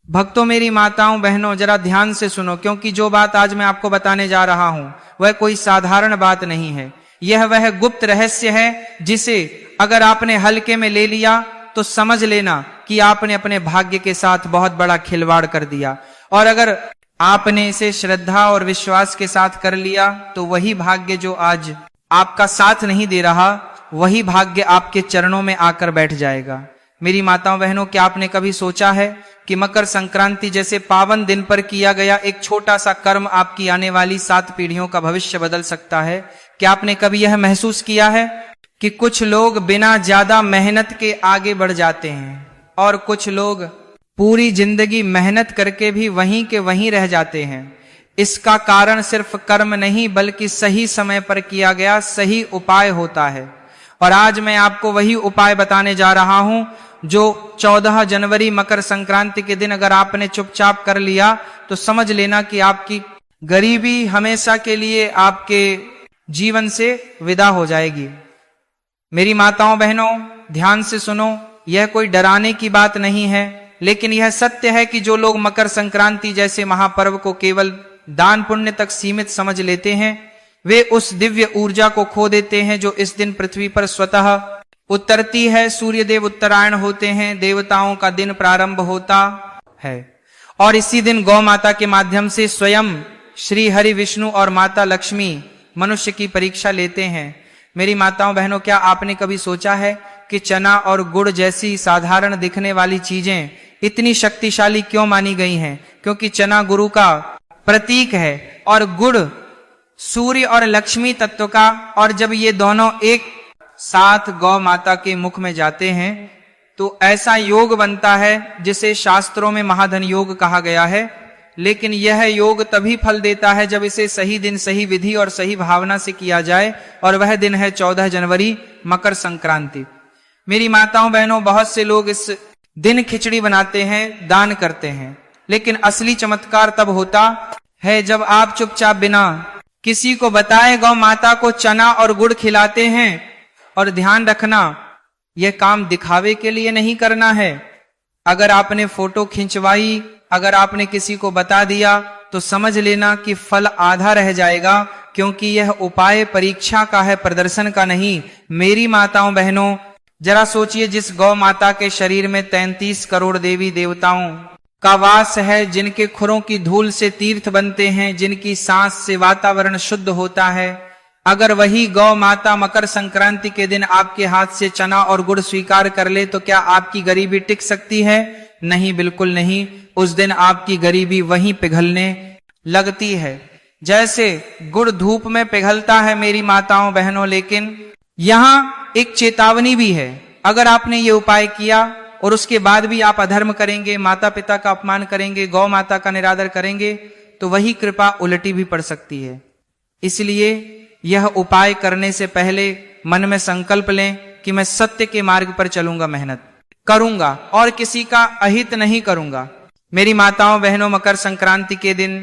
भक्तों, मेरी माताओं बहनों, जरा ध्यान से सुनो, क्योंकि जो बात आज मैं आपको बताने जा रहा हूं वह कोई साधारण बात नहीं है। यह वह गुप्त रहस्य है जिसे अगर आपने हल्के में ले लिया तो समझ लेना कि आपने अपने भाग्य के साथ बहुत बड़ा खिलवाड़ कर दिया, और अगर आपने इसे श्रद्धा और विश्वास के साथ कर लिया तो वही भाग्य जो आज आपका साथ नहीं दे रहा, वही भाग्य आपके चरणों में आकर बैठ जाएगा। मेरी माताओं बहनों, क्या आपने कभी सोचा है कि मकर संक्रांति जैसे पावन दिन पर किया गया एक छोटा सा कर्म आपकी आने वाली 7 पीढ़ियों का भविष्य बदल सकता है? क्या आपने कभी यह महसूस किया है कि कुछ लोग बिना ज्यादा मेहनत के आगे बढ़ जाते हैं और कुछ लोग पूरी जिंदगी मेहनत करके भी वहीं के वहीं रह जाते हैं? इसका कारण सिर्फ कर्म नहीं बल्कि सही समय पर किया गया सही उपाय होता है। और आज मैं आपको वही उपाय बताने जा रहा हूं जो 14 जनवरी मकर संक्रांति के दिन अगर आपने चुपचाप कर लिया तो समझ लेना कि आपकी गरीबी हमेशा के लिए आपके जीवन से विदा हो जाएगी। मेरी माताओं बहनों, ध्यान से सुनो, यह कोई डराने की बात नहीं है, लेकिन यह सत्य है कि जो लोग मकर संक्रांति जैसे महापर्व को केवल दान पुण्य तक सीमित समझ लेते हैं, वे उस दिव्य ऊर्जा को खो देते हैं जो इस दिन पृथ्वी पर स्वतः उतरती है। सूर्य देव उत्तरायण होते हैं, देवताओं का दिन प्रारंभ होता है, और इसी दिन गौ माता के माध्यम से स्वयं श्री हरि विष्णु और माता लक्ष्मी मनुष्य की परीक्षा लेते हैं। मेरी माताओं बहनों, क्या आपने कभी सोचा है कि चना और गुड़ जैसी साधारण दिखने वाली चीजें इतनी शक्तिशाली क्यों मानी गई हैं? क्योंकि चना गुरु का प्रतीक है और गुड़ सूर्य और लक्ष्मी तत्व का, और जब ये दोनों एक साथ गौ माता के मुख में जाते हैं तो ऐसा योग बनता है जिसे शास्त्रों में महाधन योग कहा गया है। लेकिन यह योग तभी फल देता है जब इसे सही दिन, सही विधि और सही भावना से किया जाए, और वह दिन है 14 जनवरी मकर संक्रांति। मेरी माताओं बहनों, बहुत से लोग इस दिन खिचड़ी बनाते हैं, दान करते हैं, लेकिन असली चमत्कार तब होता है जब आप चुपचाप बिना किसी को बताए गौ माता को चना और गुड़ खिलाते हैं। और ध्यान रखना, यह काम दिखावे के लिए नहीं करना है। अगर आपने फोटो खिंचवाई, अगर आपने किसी को बता दिया तो समझ लेना कि फल आधा रह जाएगा, क्योंकि यह उपाय परीक्षा का है, प्रदर्शन का नहीं। मेरी माताओं बहनों, जरा सोचिए, जिस गौ माता के शरीर में 33 करोड़ देवी देवताओं का वास है, जिनके खुरों की धूल से तीर्थ बनते हैं, जिनकी सांस से वातावरण शुद्ध होता है, अगर वही गौ माता मकर संक्रांति के दिन आपके हाथ से चना और गुड़ स्वीकार कर ले तो क्या आपकी गरीबी टिक सकती है? नहीं, बिल्कुल नहीं। उस दिन आपकी गरीबी वहीं पिघलने लगती है जैसे गुड़ धूप में पिघलता है। मेरी माताओं बहनों, लेकिन यहाँ एक चेतावनी भी है। अगर आपने ये उपाय किया और उसके बाद भी आप अधर्म करेंगे, माता पिता का अपमान करेंगे, गौ माता का निरादर करेंगे, तो वही कृपा उलटी भी पड़ सकती है। इसलिए यह उपाय करने से पहले मन में संकल्प लें कि मैं सत्य के मार्ग पर चलूंगा, मेहनत करूंगा और किसी का अहित नहीं करूंगा। मेरी माताओं बहनों, मकर संक्रांति के दिन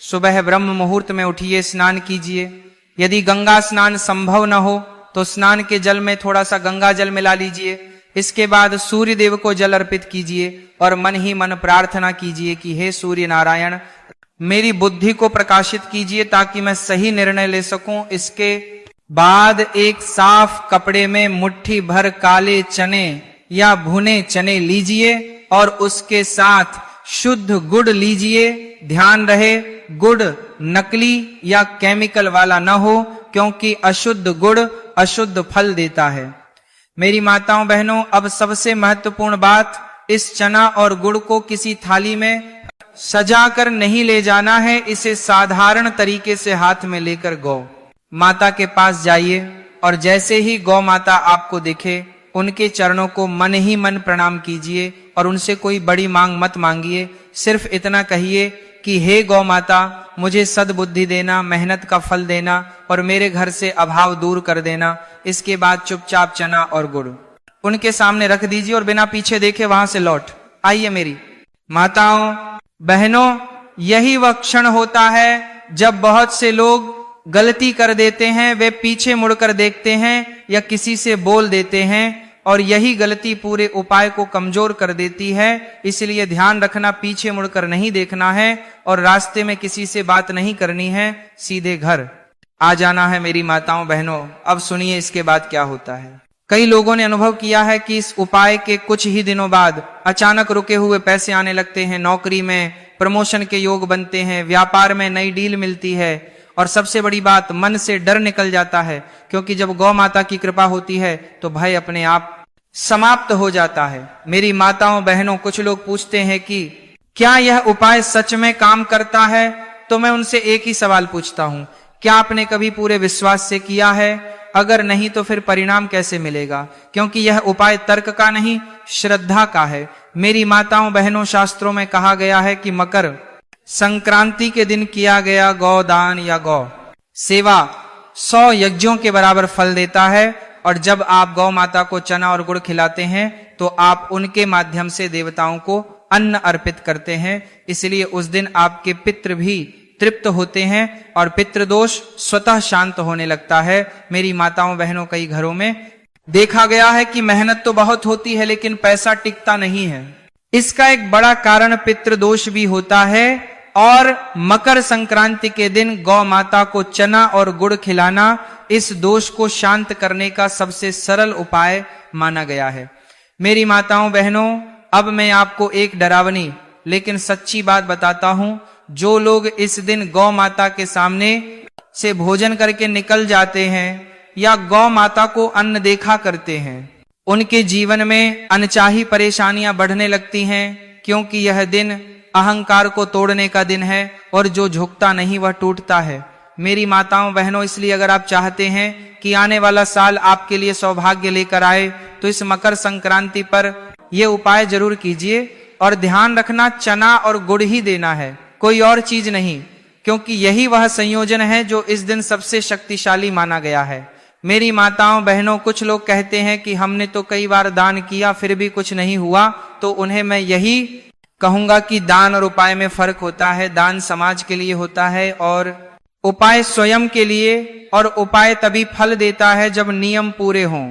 सुबह ब्रह्म मुहूर्त में उठिए, स्नान कीजिए। यदि गंगा स्नान संभव न हो तो स्नान के जल में थोड़ा सा गंगा जल मिला लीजिए। इसके बाद सूर्य देव को जल अर्पित कीजिए और मन ही मन प्रार्थना कीजिए कि हे सूर्य नारायण, मेरी बुद्धि को प्रकाशित कीजिए ताकि मैं सही निर्णय ले सकूं। इसके बाद एक साफ कपड़े में मुट्ठी भर काले चने या भुने चने लीजिए और उसके साथ शुद्ध गुड़ लीजिए। ध्यान रहे, गुड़ नकली या केमिकल वाला न हो, क्योंकि अशुद्ध गुड़ अशुद्ध फल देता है। मेरी माताओं बहनों, अब सबसे महत्वपूर्ण बात, इस चना और गुड़ को किसी थाली में सजाकर नहीं ले जाना है। इसे साधारण तरीके से हाथ में लेकर गौ माता के पास जाइए और जैसे ही गौ माता आपको दिखे उनके चरणों को मन ही मन प्रणाम कीजिए और उनसे कोई बड़ी मांग मत मांगिए। सिर्फ इतना कहिए कि हे गौ माता, मुझे सद्बुद्धि देना, मेहनत का फल देना और मेरे घर से अभाव दूर कर देना। इसके बाद चुपचाप चना और गुड़ उनके सामने रख दीजिए और बिना पीछे देखे वहां से लौट आइए। मेरी माताओं बहनों, यही वह क्षण होता है जब बहुत से लोग गलती कर देते हैं। वे पीछे मुड़कर देखते हैं या किसी से बोल देते हैं और यही गलती पूरे उपाय को कमजोर कर देती है। इसलिए ध्यान रखना, पीछे मुड़कर नहीं देखना है और रास्ते में किसी से बात नहीं करनी है, सीधे घर आ जाना है। मेरी माताओं बहनों, अब सुनिए इसके बाद क्या होता है। कई लोगों ने अनुभव किया है कि इस उपाय के कुछ ही दिनों बाद अचानक रुके हुए पैसे आने लगते हैं, नौकरी में प्रमोशन के योग बनते हैं, व्यापार में नई डील मिलती है, और सबसे बड़ी बात, मन से डर निकल जाता है, क्योंकि जब गौ माता की कृपा होती है तो भय अपने आप समाप्त हो जाता है। मेरी माताओं बहनों, कुछ लोग पूछते हैं कि क्या यह उपाय सच में काम करता है? तो मैं उनसे एक ही सवाल पूछता हूं, क्या आपने कभी पूरे विश्वास से किया है? अगर नहीं तो फिर परिणाम कैसे मिलेगा? क्योंकि यह उपाय तर्क का नहीं, श्रद्धा का है। मेरी माताओं बहनों, शास्त्रों में कहा गया है कि मकर संक्रांति के दिन किया गया गौदान या गौ सेवा 100 यज्ञों के बराबर फल देता है। और जब आप गौ माता को चना और गुड़ खिलाते हैं तो आप उनके माध्यम से देवताओं को अन्न अर्पित करते हैं। इसलिए उस दिन आपके पितृ भी तृप्त होते हैं और पितृदोष स्वतः शांत होने लगता है। मेरी माताओं बहनों, कई घरों में देखा गया है कि मेहनत तो बहुत होती है लेकिन पैसा टिकता नहीं है। इसका एक बड़ा कारण पितृदोष भी होता है। और मकर संक्रांति के दिन गौ माता को चना और गुड़ खिलाना इस दोष को शांत करने का सबसे सरल उपाय माना गया है। मेरी माताओं बहनों, अब मैं आपको एक डरावनी लेकिन सच्ची बात बताता हूं। जो लोग इस दिन गौ माता के सामने से भोजन करके निकल जाते हैं या गौ माता को अन्न देखा करते हैं, उनके जीवन में अनचाही परेशानियां बढ़ने लगती हैं, क्योंकि यह दिन अहंकार को तोड़ने का दिन है और जो झुकता नहीं वह टूटता है। मेरी माताओं बहनों, इसलिए अगर आप चाहते हैं कि आने वाला साल आपके लिए सौभाग्य लेकर आए तो इस मकर संक्रांति पर यह उपाय जरूर कीजिए। और ध्यान रखना, चना और गुड़ ही देना है, कोई और चीज नहीं, क्योंकि यही वह संयोजन है जो इस दिन सबसे शक्तिशाली माना गया है। मेरी माताओं बहनों, कुछ लोग कहते हैं कि हमने तो कई बार दान किया फिर भी कुछ नहीं हुआ, तो उन्हें मैं यही कहूंगा कि दान और उपाय में फर्क होता है। दान समाज के लिए होता है और उपाय स्वयं के लिए, और उपाय तभी फल देता है जब नियम पूरे हों।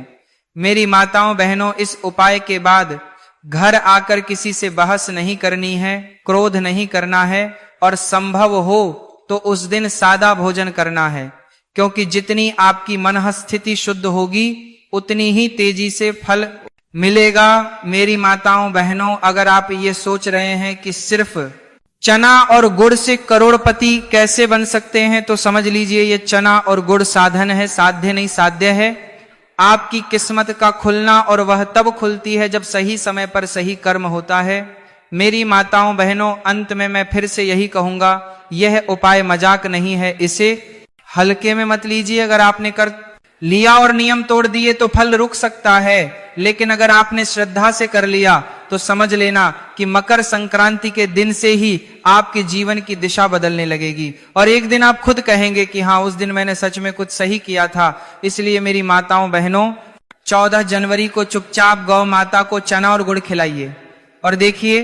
मेरी माताओं बहनों, इस उपाय के बाद घर आकर किसी से बहस नहीं करनी है, क्रोध नहीं करना है, और संभव हो तो उस दिन सादा भोजन करना है, क्योंकि जितनी आपकी मन स्थिति शुद्ध होगी उतनी ही तेजी से फल मिलेगा। मेरी माताओं बहनों, अगर आप ये सोच रहे हैं कि सिर्फ चना और गुड़ से करोड़पति कैसे बन सकते हैं, तो समझ लीजिए ये चना और गुड़ साधन है, साध्य नहीं साध्य है। आपकी किस्मत का खुलना, और वह तब खुलती है जब सही समय पर सही कर्म होता है। मेरी माताओं बहनों, अंत में मैं फिर से यही कहूंगा, यह उपाय मजाक नहीं है, इसे हल्के में मत लीजिए। अगर आपने कर लिया और नियम तोड़ दिए तो फल रुक सकता है, लेकिन अगर आपने श्रद्धा से कर लिया तो समझ लेना कि मकर संक्रांति के दिन से ही आपके जीवन की दिशा बदलने लगेगी, और एक दिन आप खुद कहेंगे कि हाँ, उस दिन मैंने सच में कुछ सही किया था। इसलिए मेरी माताओं बहनों, 14 जनवरी को चुपचाप गौ माता को चना और गुड़ खिलाइए, और देखिए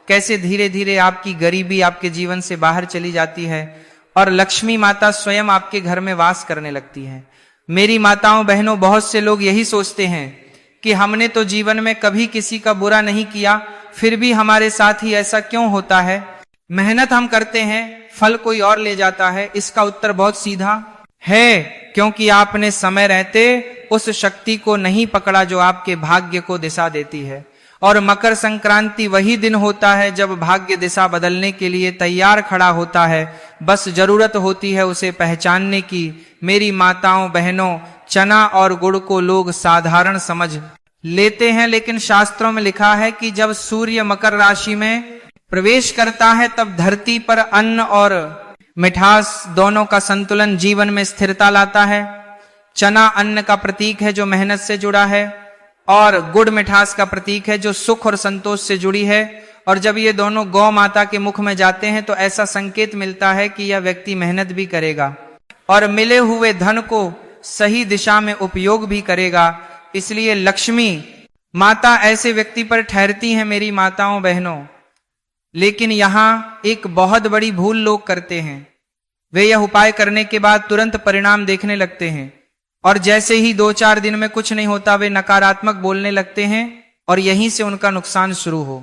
कैसे धीरे धीरे आपकी गरीबी आपके जीवन से बाहर चली जाती है और लक्ष्मी माता स्वयं आपके घर में वास करने लगती है। मेरी माताओं बहनों, बहुत से लोग यही सोचते हैं कि हमने तो जीवन में कभी किसी का बुरा नहीं किया, फिर भी हमारे साथ ही ऐसा क्यों होता है? मेहनत हम करते हैं, फल कोई और ले जाता है। इसका उत्तर बहुत सीधा है, क्योंकि आपने समय रहते उस शक्ति को नहीं पकड़ा जो आपके भाग्य को दिशा देती है। और मकर संक्रांति वही दिन होता है जब भाग्य दिशा बदलने के लिए तैयार खड़ा होता है, बस जरूरत होती है उसे पहचानने की। मेरी माताओं बहनों, चना और गुड़ को लोग साधारण समझ लेते हैं, लेकिन शास्त्रों में लिखा है कि जब सूर्य मकर राशि में प्रवेश करता है तब धरती पर अन्न और मिठास दोनों का संतुलन जीवन में स्थिरता लाता है। चना अन्न का प्रतीक है जो मेहनत से जुड़ा है, और गुड़ मिठास का प्रतीक है जो सुख और संतोष से जुड़ी है। और जब ये दोनों गौ माता के मुख में जाते हैं तो ऐसा संकेत मिलता है कि यह व्यक्ति मेहनत भी करेगा और मिले हुए धन को सही दिशा में उपयोग भी करेगा। इसलिए लक्ष्मी माता ऐसे व्यक्ति पर ठहरती हैं मेरी माताओं बहनों। लेकिन यहां एक बहुत बड़ी भूल लोग करते हैं, वे यह उपाय करने के बाद तुरंत परिणाम देखने लगते हैं, और जैसे ही 2-4 दिन में कुछ नहीं होता वे नकारात्मक बोलने लगते हैं और यहीं से उनका नुकसान शुरू हो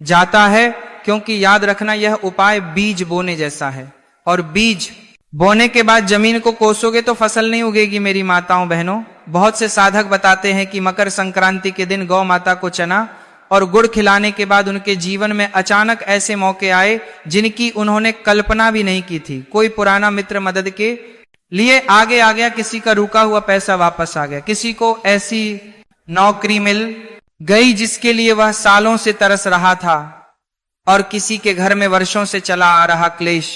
जाता है। क्योंकि याद रखना यह उपाय बीज बोने जैसा है, और बीज बोने के बाद जमीन को कोसोगे तो फसल नहीं उगेगी। मेरी माताओं बहनों, बहुत से साधक बताते हैं कि मकर संक्रांति के दिन गौ माता को चना और गुड़ खिलाने के बाद उनके जीवन में अचानक ऐसे मौके आए जिनकी उन्होंने कल्पना भी नहीं की थी। कोई पुराना मित्र मदद के लिए आगे आ गया, किसी का रुका हुआ पैसा वापस आ गया, किसी को ऐसी नौकरी मिल गई जिसके लिए वह सालों से तरस रहा था, और किसी के घर में वर्षों से चला आ रहा क्लेश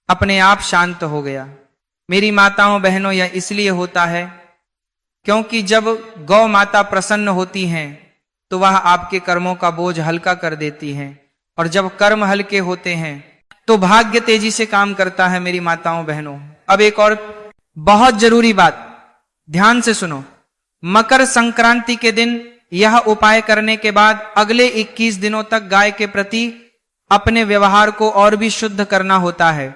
अपने आप शांत हो गया। मेरी माताओं बहनों, यह इसलिए होता है क्योंकि जब गौ माता प्रसन्न होती हैं तो वह आपके कर्मों का बोझ हल्का कर देती हैं, और जब कर्म हल्के होते हैं तो भाग्य तेजी से काम करता है। मेरी माताओं बहनों, अब एक और बहुत जरूरी बात ध्यान से सुनो। मकर संक्रांति के दिन यह उपाय करने के बाद अगले 21 दिनों तक गाय के प्रति अपने व्यवहार को और भी शुद्ध करना होता है।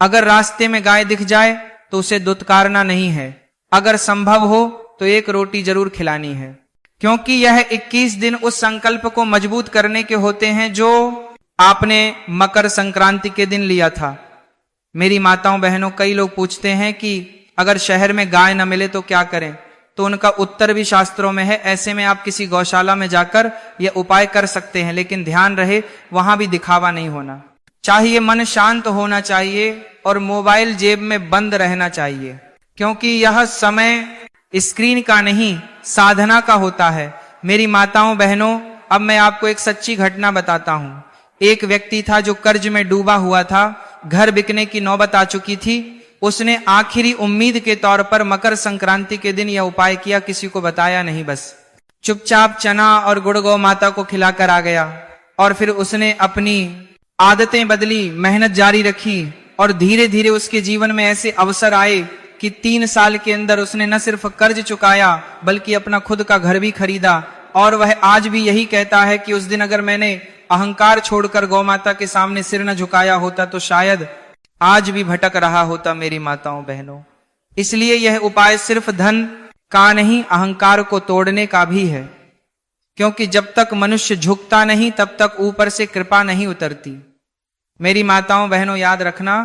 अगर रास्ते में गाय दिख जाए तो उसे दुत्कारना नहीं है, अगर संभव हो तो एक रोटी जरूर खिलानी है, क्योंकि यह 21 दिन उस संकल्प को मजबूत करने के होते हैं जो आपने मकर संक्रांति के दिन लिया था। मेरी माताओं बहनों, कई लोग पूछते हैं कि अगर शहर में गाय न मिले तो क्या करें, तो उनका उत्तर भी शास्त्रों में है। ऐसे में आप किसी गौशाला में जाकर यह उपाय कर सकते हैं, लेकिन ध्यान रहे वहां भी दिखावा नहीं होना चाहिए, मन शांत होना चाहिए और मोबाइल जेब में बंद रहना चाहिए, क्योंकि यह समय स्क्रीन का नहीं साधना का होता है। मेरी माताओं बहनों, अब मैं आपको एक सच्ची घटना बताता हूं। एक व्यक्ति था जो कर्ज में डूबा हुआ था, घर बिकने की नौबत आ चुकी थी। उसने आखिरी उम्मीद के तौर पर मकर संक्रांति के दिन यह उपाय किया, किसी को बताया नहीं, बस चुपचाप चना और गुड़ गौ माता को खिलाकर आ गया। और फिर उसने अपनी आदतें बदली, मेहनत जारी रखी, और धीरे धीरे उसके जीवन में ऐसे अवसर आए कि 3 साल के अंदर उसने न सिर्फ कर्ज चुकाया बल्कि अपना खुद का घर भी खरीदा। और वह आज भी यही कहता है कि उस दिन अगर मैंने अहंकार छोड़कर गौ माता के सामने सिर न झुकाया होता तो शायद आज भी भटक रहा होता। मेरी माताओं बहनों, इसलिए यह उपाय सिर्फ धन का नहीं, अहंकार को तोड़ने का भी है, क्योंकि जब तक मनुष्य झुकता नहीं तब तक ऊपर से कृपा नहीं उतरती। मेरी माताओं बहनों, याद रखना,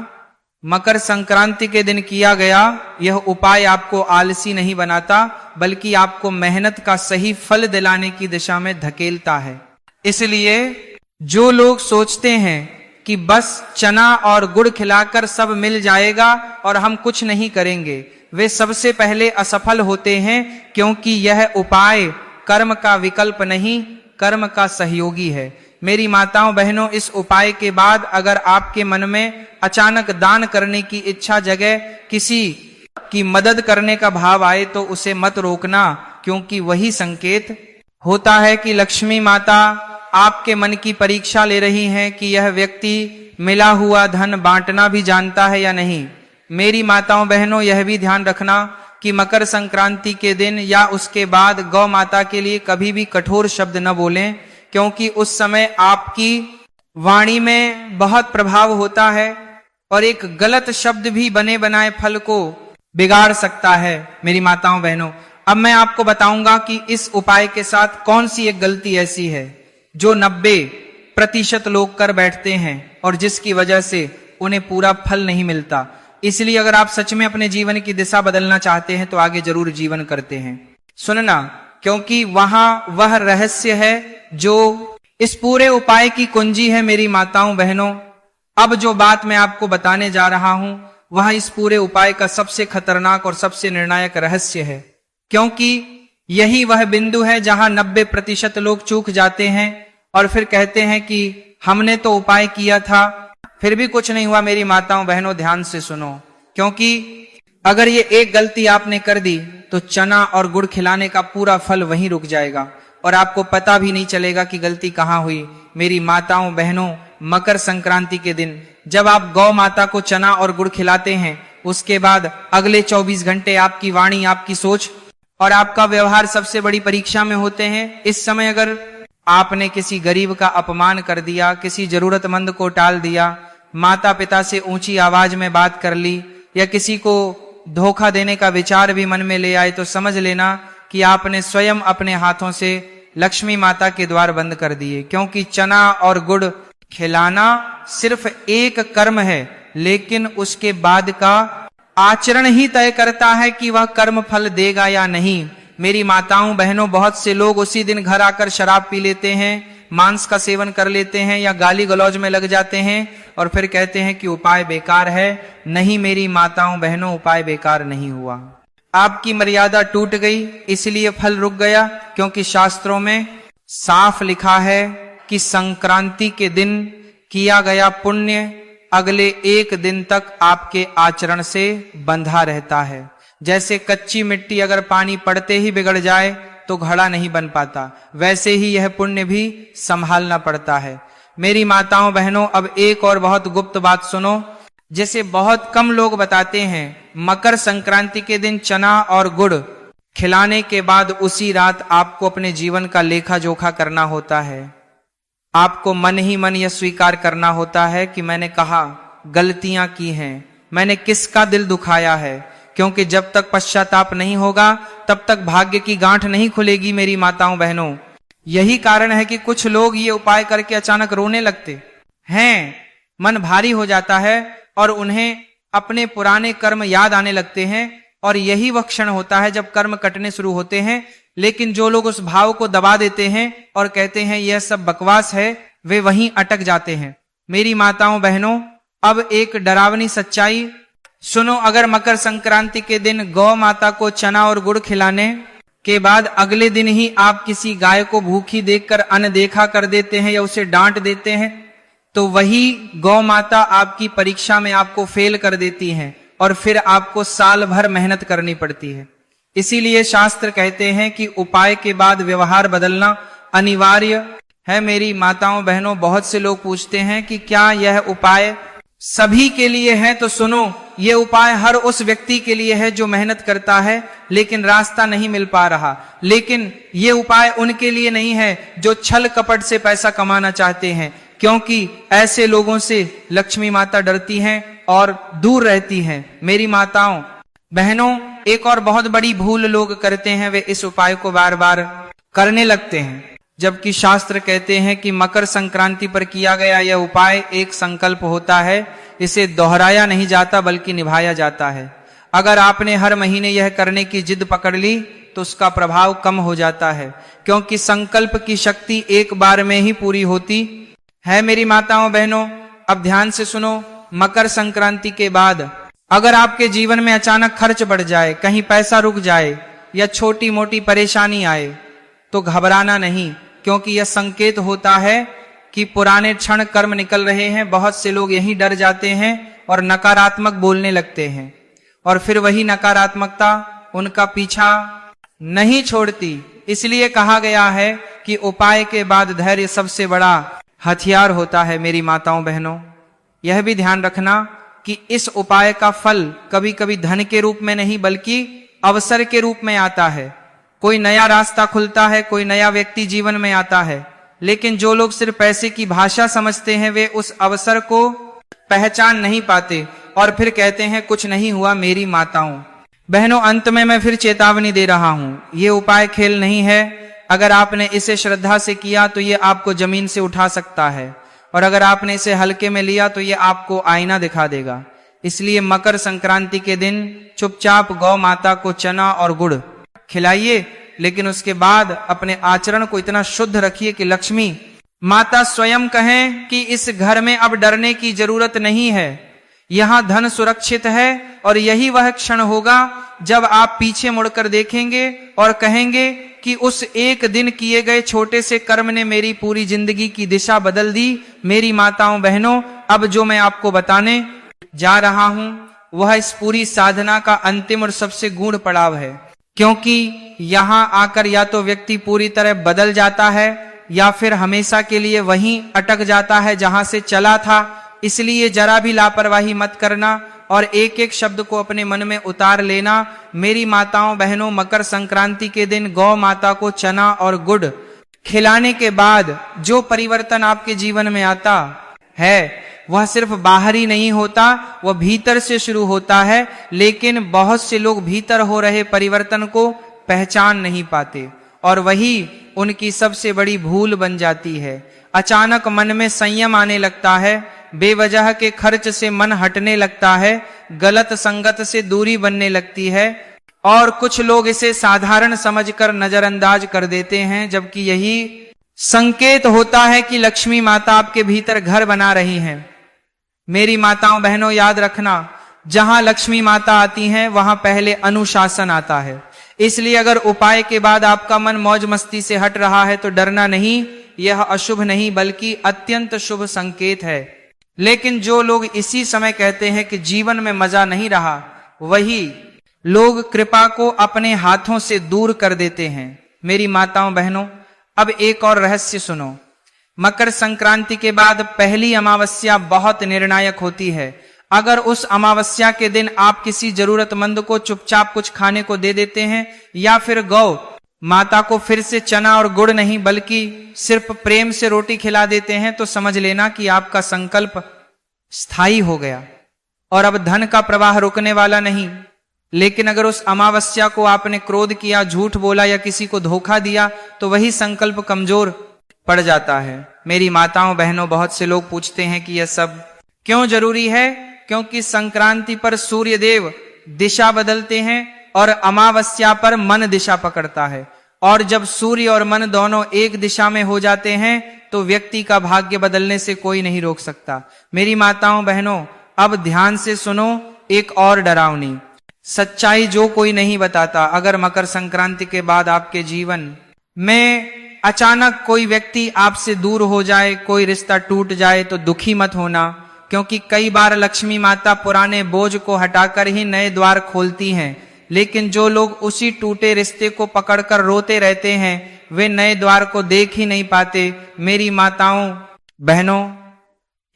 मकर संक्रांति के दिन किया गया यह उपाय आपको आलसी नहीं बनाता, बल्कि आपको मेहनत का सही फल दिलाने की दिशा में धकेलता है। इसलिए जो लोग सोचते हैं कि बस चना और गुड़ खिलाकर सब मिल जाएगा और हम कुछ नहीं करेंगे, वे सबसे पहले असफल होते हैं, क्योंकि यह उपाय कर्म का विकल्प नहीं, कर्म का सहयोगी है। मेरी माताओं बहनों, इस उपाय के बाद अगर आपके मन में अचानक दान करने की इच्छा जगे, किसी की मदद करने का भाव आए, तो उसे मत रोकना, क्योंकि वही संकेत होता है कि लक्ष्मी माता आपके मन की परीक्षा ले रही हैं कि यह व्यक्ति मिला हुआ धन बांटना भी जानता है या नहीं। मेरी माताओं बहनों, यह भी ध्यान रखना कि मकर संक्रांति के दिन या उसके बाद गौ माता के लिए कभी भी कठोर शब्द न बोलें, क्योंकि उस समय आपकी वाणी में बहुत प्रभाव होता है और एक गलत शब्द भी बने बनाए फल को बिगाड़ सकता है। मेरी माताओं बहनों, अब मैं आपको बताऊंगा कि इस उपाय के साथ कौन सी एक गलती ऐसी है जो 90% लोग कर बैठते हैं और जिसकी वजह से उन्हें पूरा फल नहीं मिलता। इसलिए अगर आप सच में अपने जीवन की दिशा बदलना चाहते हैं तो आगे जरूर जीवन करते हैं। सुनना, क्योंकि वहां वह रहस्य है जो इस पूरे उपाय की कुंजी है। मेरी माताओं बहनों, अब जो बात मैं आपको बताने जा रहा हूं वह इस पूरे उपाय का सबसे खतरनाक और सबसे निर्णायक रहस्य है, क्योंकि यही वह बिंदु है जहां 90% लोग चूक जाते हैं और फिर कहते हैं कि हमने तो उपाय किया था फिर भी कुछ नहीं हुआ। मेरी माताओं बहनों, ध्यान से सुनो, क्योंकि अगर ये एक गलती आपने कर दी तो चना और गुड़ खिलाने का पूरा फल वहीं रुक जाएगा और आपको पता भी नहीं चलेगा कि गलती कहां हुई। मेरी माताओं बहनों, मकर संक्रांति के दिन जब आप गौ माता को चना और गुड़ खिलाते हैं, उसके बाद अगले 24 घंटे आपकी वाणी, आपकी सोच और आपका व्यवहार सबसे बड़ी परीक्षा में होते हैं। इस समय अगर आपने किसी गरीब का अपमान कर दिया, किसी जरूरतमंद को टाल दिया, माता पिता से ऊंची आवाज में बात कर ली, या किसी को धोखा देने का विचार भी मन में ले आए तो समझ लेना कि आपने स्वयं अपने हाथों से लक्ष्मी माता के द्वार बंद कर दिए। क्योंकि चना और गुड़ खिलाना सिर्फ एक कर्म है, लेकिन उसके बाद का आचरण ही तय करता है कि वह कर्म फल देगा या नहीं। मेरी माताओं बहनों, बहुत से लोग उसी दिन घर आकर शराब पी लेते हैं, मांस का सेवन कर लेते हैं या गाली गलौज में लग जाते हैं और फिर कहते हैं कि उपाय बेकार है। नहीं मेरी माताओं बहनों, उपाय बेकार नहीं हुआ। आपकी मर्यादा टूट गई, इसलिए फल रुक गया। क्योंकि शास्त्रों में साफ लिखा है कि संक्रांति के दिन किया गया पुण्य अगले एक दिन तक आपके आचरण से बंधा रहता है। जैसे कच्ची मिट्टी अगर पानी पड़ते ही बिगड़ जाए तो घड़ा नहीं बन पाता, वैसे ही यह पुण्य भी संभालना पड़ता है। मेरी माताओं बहनों, अब एक और बहुत गुप्त बात सुनो, जिसे बहुत कम लोग बताते हैं। मकर संक्रांति के दिन चना और गुड़ खिलाने के बाद उसी रात आपको अपने जीवन का लेखा जोखा करना होता है। आपको मन ही मन यह स्वीकार करना होता है कि मैंने कहा गलतियां की हैं, मैंने किसका दिल दुखाया है। क्योंकि जब तक पश्चाताप नहीं होगा तब तक भाग्य की गांठ नहीं खुलेगी। मेरी माताओं बहनों, यही कारण है कि कुछ लोग ये उपाय करके अचानक रोने लगते हैं, मन भारी हो जाता है और उन्हें अपने पुराने कर्म याद आने लगते हैं। और यही वह क्षण होता है जब कर्म कटने शुरू होते हैं। लेकिन जो लोग उस भाव को दबा देते हैं और कहते हैं यह सब बकवास है, वे वहीं अटक जाते हैं। मेरी माताओं बहनों, अब एक डरावनी सच्चाई सुनो। अगर मकर संक्रांति के दिन गौ माता को चना और गुड़ खिलाने के बाद अगले दिन ही आप किसी गाय को भूखी देखकर अनदेखा कर देते हैं या उसे डांट देते हैं, तो वही गौ माता आपकी परीक्षा में आपको फेल कर देती है और फिर आपको साल भर मेहनत करनी पड़ती है। इसीलिए शास्त्र कहते हैं कि उपाय के बाद व्यवहार बदलना अनिवार्य है। मेरी माताओं बहनों, बहुत से लोग पूछते हैं कि क्या यह उपाय सभी के लिए है? तो सुनो, यह उपाय हर उस व्यक्ति के लिए है जो मेहनत करता है लेकिन रास्ता नहीं मिल पा रहा। लेकिन यह उपाय उनके लिए नहीं है जो छल कपट से पैसा कमाना चाहते हैं, क्योंकि ऐसे लोगों से लक्ष्मी माता डरती हैं और दूर रहती हैं। मेरी माताओं बहनों, एक और बहुत बड़ी भूल लोग करते हैं, वे इस उपाय को बार बार करने लगते हैं, जबकि शास्त्र कहते हैं कि मकर संक्रांति पर किया गया यह उपाय एक संकल्प होता है, इसे दोहराया नहीं जाता बल्कि निभाया जाता है। अगर आपने हर महीने यह करने की जिद पकड़ ली तो उसका प्रभाव कम हो जाता है, क्योंकि संकल्प की शक्ति एक बार में ही पूरी होती है। मेरी माताओं बहनों, अब ध्यान से सुनो। मकर संक्रांति के बाद अगर आपके जीवन में अचानक खर्च बढ़ जाए, कहीं पैसा रुक जाए या छोटी मोटी परेशानी आए, तो घबराना नहीं, क्योंकि यह संकेत होता है कि पुराने क्षण कर्म निकल रहे हैं। बहुत से लोग यहीं डर जाते हैं और नकारात्मक बोलने लगते हैं, और फिर वही नकारात्मकता उनका पीछा नहीं छोड़ती। इसलिए कहा गया है कि उपाय के बाद धैर्य सबसे बड़ा हथियार होता है। मेरी माताओं बहनों, यह भी ध्यान रखना कि इस उपाय का फल कभी कभी धन के रूप में नहीं बल्कि अवसर के रूप में आता है। कोई नया रास्ता खुलता है, कोई नया व्यक्ति जीवन में आता है, लेकिन जो लोग सिर्फ पैसे की भाषा समझते हैं वे उस अवसर को पहचान नहीं पाते और फिर कहते हैं कुछ नहीं हुआ। मेरी माताओं बहनों, अंत में मैं फिर चेतावनी दे रहा हूं, ये उपाय खेल नहीं है। अगर आपने इसे श्रद्धा से किया तो ये आपको जमीन से उठा सकता है, और अगर आपने इसे हल्के में लिया तो ये आपको आईना दिखा देगा। इसलिए मकर संक्रांति के दिन चुपचाप गौ माता को चना और गुड़ खिलाइए, लेकिन उसके बाद अपने आचरण को इतना शुद्ध रखिए कि लक्ष्मी माता स्वयं कहें कि इस घर में अब डरने की जरूरत नहीं है, यहां धन सुरक्षित है। और यही वह क्षण होगा जब आप पीछे मुड़कर देखेंगे और कहेंगे कि उस एक दिन किए गए छोटे से कर्म ने मेरी पूरी जिंदगी की दिशा बदल दी। मेरी माताओं बहनों, अब जो मैं आपको बताने जा रहा हूं वह इस पूरी साधना का अंतिम और सबसे गूढ़ पड़ाव है, क्योंकि यहां आकर या तो व्यक्ति पूरी तरह बदल जाता है या फिर हमेशा के लिए वहीं अटक जाता है जहां से चला था। इसलिए जरा भी लापरवाही मत करना और एक एक शब्द को अपने मन में उतार लेना। मेरी माताओं बहनों, मकर संक्रांति के दिन गौ माता को चना और गुड़ खिलाने के बाद जो परिवर्तन आपके जीवन में आता है वह सिर्फ बाहर ही नहीं होता, वह भीतर से शुरू होता है। लेकिन बहुत से लोग भीतर हो रहे परिवर्तन को पहचान नहीं पाते और वही उनकी सबसे बड़ी भूल बन जाती है। अचानक मन में संयम आने लगता है, बेवजह के खर्च से मन हटने लगता है, गलत संगत से दूरी बनने लगती है और कुछ लोग इसे साधारण समझकर नजरअंदाज कर देते हैं, जबकि यही संकेत होता है कि लक्ष्मी माता आपके भीतर घर बना रही हैं। मेरी माताओं बहनों, याद रखना, जहां लक्ष्मी माता आती हैं वहां पहले अनुशासन आता है। इसलिए अगर उपाय के बाद आपका मन मौज मस्ती से हट रहा है तो डरना नहीं, यह अशुभ नहीं बल्कि अत्यंत शुभ संकेत है। लेकिन जो लोग इसी समय कहते हैं कि जीवन में मजा नहीं रहा, वही लोग कृपा को अपने हाथों से दूर कर देते हैं। मेरी माताओं बहनों, अब एक और रहस्य सुनो। मकर संक्रांति के बाद पहली अमावस्या बहुत निर्णायक होती है। अगर उस अमावस्या के दिन आप किसी जरूरतमंद को चुपचाप कुछ खाने को दे देते हैं या फिर गौ माता को फिर से चना और गुड़ नहीं बल्कि सिर्फ प्रेम से रोटी खिला देते हैं, तो समझ लेना कि आपका संकल्प स्थायी हो गया और अब धन का प्रवाह रुकने वाला नहीं। लेकिन अगर उस अमावस्या को आपने क्रोध किया, झूठ बोला या किसी को धोखा दिया, तो वही संकल्प कमजोर पड़ जाता है। मेरी माताओं बहनों, बहुत से लोग पूछते हैं कि यह सब क्यों जरूरी है? क्योंकि संक्रांति पर सूर्य देव दिशा बदलते हैं और अमावस्या पर मन दिशा पकड़ता है, और जब सूर्य और मन दोनों एक दिशा में हो जाते हैं तो व्यक्ति का भाग्य बदलने से कोई नहीं रोक सकता। मेरी माताओं बहनों, अब ध्यान से सुनो एक और डरावनी सच्चाई जो कोई नहीं बताता। अगर मकर संक्रांति के बाद आपके जीवन में अचानक कोई व्यक्ति आपसे दूर हो जाए, कोई रिश्ता टूट जाए, तो दुखी मत होना, क्योंकि कई बार लक्ष्मी माता पुराने बोझ को हटाकर ही नए द्वार खोलती हैं। लेकिन जो लोग उसी टूटे रिश्ते को पकड़कर रोते रहते हैं, वे नए द्वार को देख ही नहीं पाते। मेरी माताओं बहनों,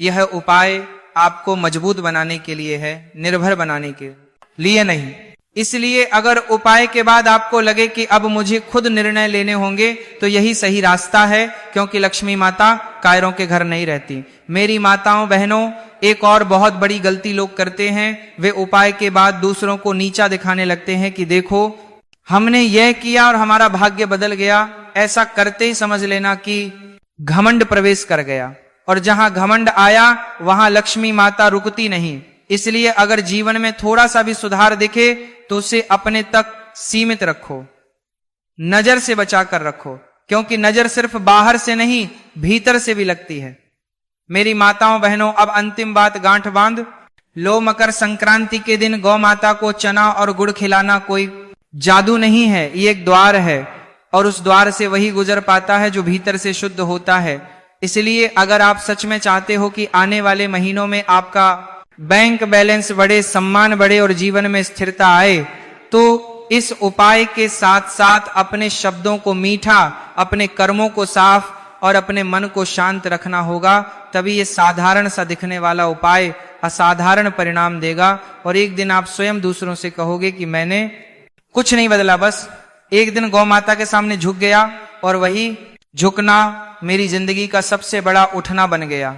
यह उपाय आपको मजबूत बनाने के लिए है, निर्भर बनाने के लिए नहीं। इसलिए अगर उपाय के बाद आपको लगे कि अब मुझे खुद निर्णय लेने होंगे, तो यही सही रास्ता है, क्योंकि लक्ष्मी माता कायरों के घर नहीं रहती। मेरी माताओं बहनों, एक और बहुत बड़ी गलती लोग करते हैं, वे उपाय के बाद दूसरों को नीचा दिखाने लगते हैं कि देखो हमने यह किया और हमारा भाग्य बदल गया। ऐसा करते ही समझ लेना कि घमंड प्रवेश कर गया, और जहां घमंड आया वहां लक्ष्मी माता रुकती नहीं। इसलिए अगर जीवन में थोड़ा सा भी सुधार दिखे तो उसे अपने तक सीमित रखो, नजर से बचा कर रखो, क्योंकि नजर सिर्फ बाहर से नहीं भीतर से भी लगती है। मेरी माताओं बहनों, अब अंतिम बात गांठ बांध लो। मकर संक्रांति के दिन गौ माता को चना और गुड़ खिलाना कोई जादू नहीं है, ये एक द्वार है, और उस द्वार से वही गुजर पाता है जो भीतर से शुद्ध होता है। इसलिए अगर आप सच में चाहते हो कि आने वाले महीनों में आपका बैंक बैलेंस बढ़े, सम्मान बढ़े और जीवन में स्थिरता आए, तो इस उपाय के साथ साथ अपने शब्दों को मीठा, अपने कर्मों को साफ और अपने मन को शांत रखना होगा। तभी ये साधारण सा दिखने वाला उपाय असाधारण परिणाम देगा, और एक दिन आप स्वयं दूसरों से कहोगे कि मैंने कुछ नहीं बदला, बस एक दिन गौ माता के सामने झुक गया और वही झुकना मेरी जिंदगी का सबसे बड़ा उठना बन गया।